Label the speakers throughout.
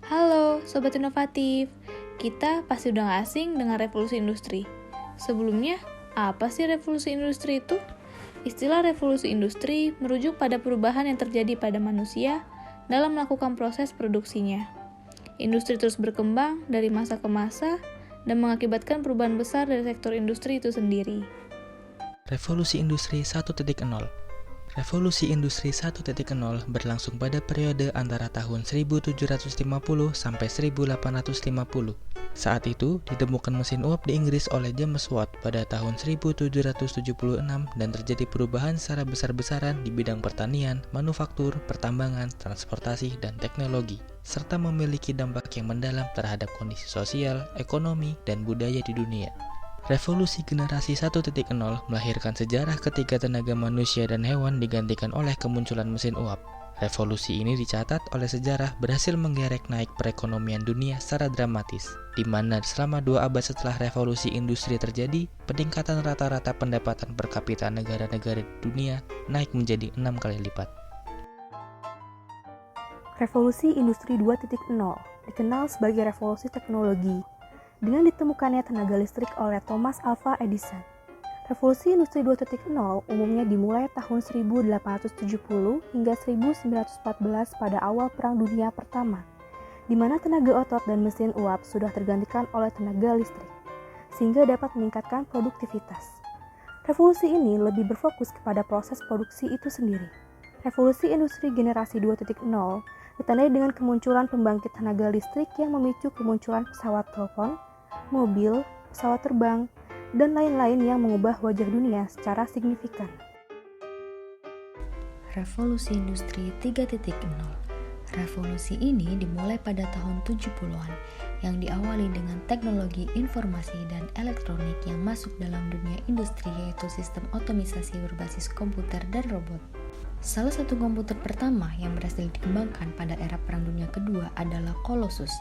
Speaker 1: Halo Sobat Inovatif, kita pasti udah gak asing dengan revolusi industri. Sebelumnya, apa sih revolusi industri itu? Istilah revolusi industri merujuk pada perubahan yang terjadi pada manusia dalam melakukan proses produksinya. Industri terus berkembang dari masa ke masa dan mengakibatkan perubahan besar dari sektor industri itu sendiri.
Speaker 2: Revolusi Industri 1.0. Revolusi Industri 1.0 berlangsung pada periode antara tahun 1750 sampai 1850. Saat itu, ditemukan mesin uap di Inggris oleh James Watt pada tahun 1776 dan terjadi perubahan secara besar-besaran di bidang pertanian, manufaktur, pertambangan, transportasi, dan teknologi, serta memiliki dampak yang mendalam terhadap kondisi sosial, ekonomi, dan budaya di dunia. Revolusi generasi 1.0 melahirkan sejarah ketika tenaga manusia dan hewan digantikan oleh kemunculan mesin uap. Revolusi ini dicatat oleh sejarah berhasil menggerek naik perekonomian dunia secara dramatis, di mana selama 2 abad setelah revolusi industri terjadi, peningkatan rata-rata pendapatan per kapita negara-negara dunia naik menjadi 6 kali lipat.
Speaker 3: Revolusi Industri 2.0 dikenal sebagai revolusi teknologi, dengan ditemukannya tenaga listrik oleh Thomas Alva Edison. Revolusi Industri 2.0 umumnya dimulai tahun 1870 hingga 1914 pada awal Perang Dunia Pertama, di mana tenaga otot dan mesin uap sudah tergantikan oleh tenaga listrik, sehingga dapat meningkatkan produktivitas. Revolusi ini lebih berfokus kepada proses produksi itu sendiri. Revolusi Industri Generasi 2.0 ditandai dengan kemunculan pembangkit tenaga listrik yang memicu kemunculan pesawat telepon, mobil, pesawat terbang, dan lain-lain yang mengubah wajah dunia secara signifikan.
Speaker 4: Revolusi Industri 3.0. Revolusi ini dimulai pada tahun 70-an yang diawali dengan teknologi informasi dan elektronik yang masuk dalam dunia industri, yaitu sistem otomatisasi berbasis komputer dan robot. Salah satu komputer pertama yang berhasil dikembangkan pada era Perang Dunia Kedua adalah Colossus.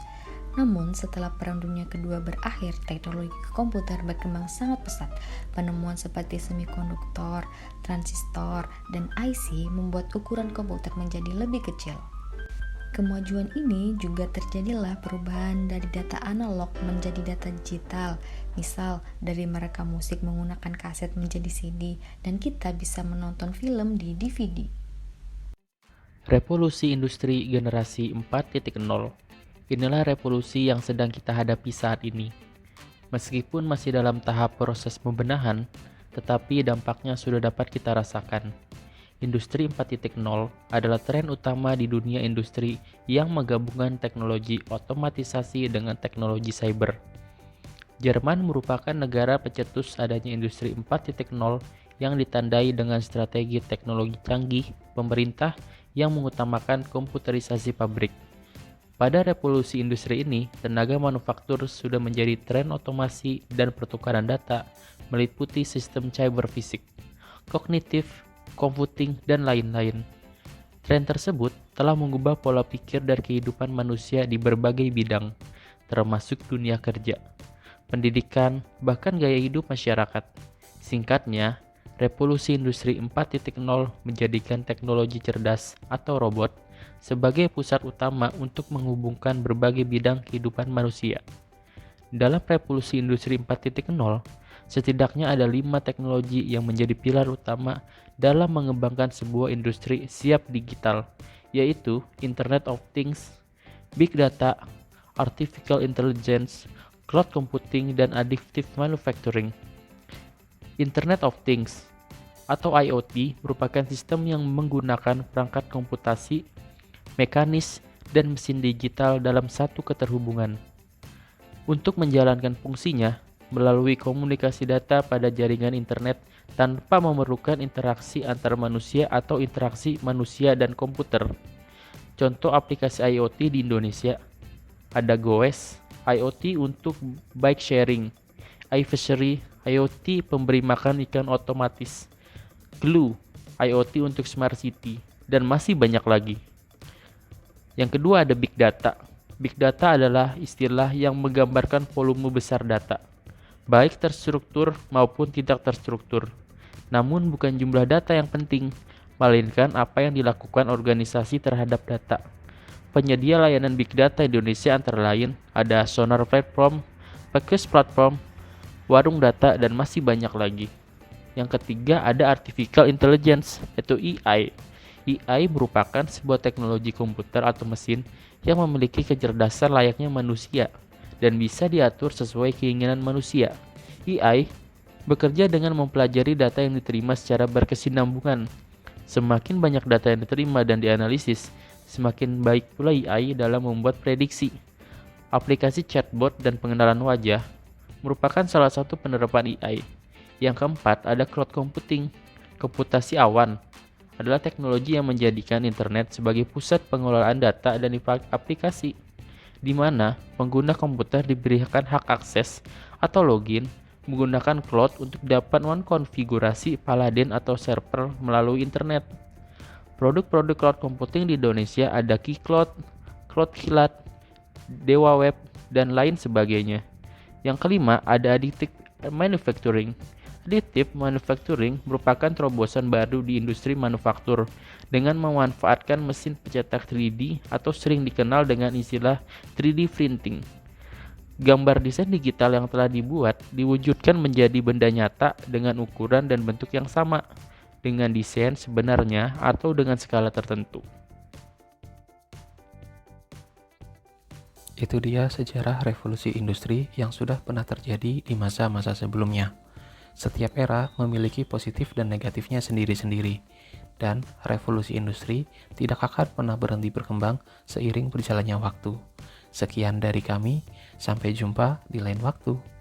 Speaker 4: Namun setelah Perang Dunia Kedua berakhir, teknologi komputer berkembang sangat pesat. Penemuan seperti semikonduktor, transistor, dan IC membuat ukuran komputer menjadi lebih kecil. Kemajuan ini juga terjadilah perubahan dari data analog menjadi data digital. Misal, dari merekam musik menggunakan kaset menjadi CD, dan kita bisa menonton film di DVD.
Speaker 5: Revolusi Industri Generasi 4.0. Inilah revolusi yang sedang kita hadapi saat ini. Meskipun masih dalam tahap proses pembenahan, tetapi dampaknya sudah dapat kita rasakan. Industri 4.0 adalah tren utama di dunia industri yang menggabungkan teknologi otomatisasi dengan teknologi cyber. Jerman merupakan negara pencetus adanya industri 4.0 yang ditandai dengan strategi teknologi canggih pemerintah yang mengutamakan komputerisasi pabrik. Pada revolusi industri ini, tenaga manufaktur sudah menjadi tren otomasi dan pertukaran data meliputi sistem cyber fisik, kognitif, computing, dan lain-lain. Tren tersebut telah mengubah pola pikir dan kehidupan manusia di berbagai bidang, termasuk dunia kerja, pendidikan, bahkan gaya hidup masyarakat. Singkatnya, revolusi industri 4.0 menjadikan teknologi cerdas atau robot sebagai pusat utama untuk menghubungkan berbagai bidang kehidupan manusia. Dalam revolusi industri 4.0, setidaknya ada 5 teknologi yang menjadi pilar utama dalam mengembangkan sebuah industri siap digital, yaitu Internet of Things, Big Data, Artificial Intelligence, Cloud Computing, dan Additive Manufacturing. Internet of Things atau IoT merupakan sistem yang menggunakan perangkat komputasi, mekanis, dan mesin digital dalam satu keterhubungan. Untuk menjalankan fungsinya, melalui komunikasi data pada jaringan internet tanpa memerlukan interaksi antar manusia atau interaksi manusia dan komputer. Contoh aplikasi IoT di Indonesia ada Goes, IoT untuk bike sharing, iFishery, IoT pemberi makan ikan otomatis, Glue, IoT untuk smart city, dan masih banyak lagi. Yang kedua ada Big Data. Big Data adalah istilah yang menggambarkan volume besar data, baik terstruktur maupun tidak terstruktur. Namun bukan jumlah data yang penting, melainkan apa yang dilakukan organisasi terhadap data. penyedia layanan Big Data Indonesia antara lain ada Sonar Platform, Packers Platform, Warung Data, dan masih banyak lagi. Yang ketiga ada Artificial Intelligence, yaitu AI. AI merupakan sebuah teknologi komputer atau mesin yang memiliki kecerdasan layaknya manusia dan bisa diatur sesuai keinginan manusia. AI bekerja dengan mempelajari data yang diterima secara berkesinambungan. Semakin banyak data yang diterima dan dianalisis, semakin baik pula AI dalam membuat prediksi. Aplikasi chatbot dan pengenalan wajah merupakan salah satu penerapan AI. Yang keempat ada cloud computing. Komputasi awan adalah teknologi yang menjadikan internet sebagai pusat pengelolaan data dan aplikasi, di mana pengguna komputer diberikan hak akses atau login menggunakan cloud untuk dapat mengkonfigurasi Paladin atau server melalui internet. Produk-produk cloud computing di Indonesia ada Keycloud, Cloudkilat, Dewa Web, dan lain sebagainya. Yang kelima ada additive manufacturing. Additive manufacturing merupakan terobosan baru di industri manufaktur dengan memanfaatkan mesin pencetak 3D atau sering dikenal dengan istilah 3D printing. Gambar desain digital yang telah dibuat diwujudkan menjadi benda nyata dengan ukuran dan bentuk yang sama dengan desain sebenarnya atau dengan skala tertentu.
Speaker 2: Itu dia sejarah revolusi industri yang sudah pernah terjadi di masa-masa sebelumnya. Setiap era memiliki positif dan negatifnya sendiri-sendiri, dan revolusi industri tidak akan pernah berhenti berkembang seiring berjalannya waktu. Sekian dari kami, sampai jumpa di lain waktu.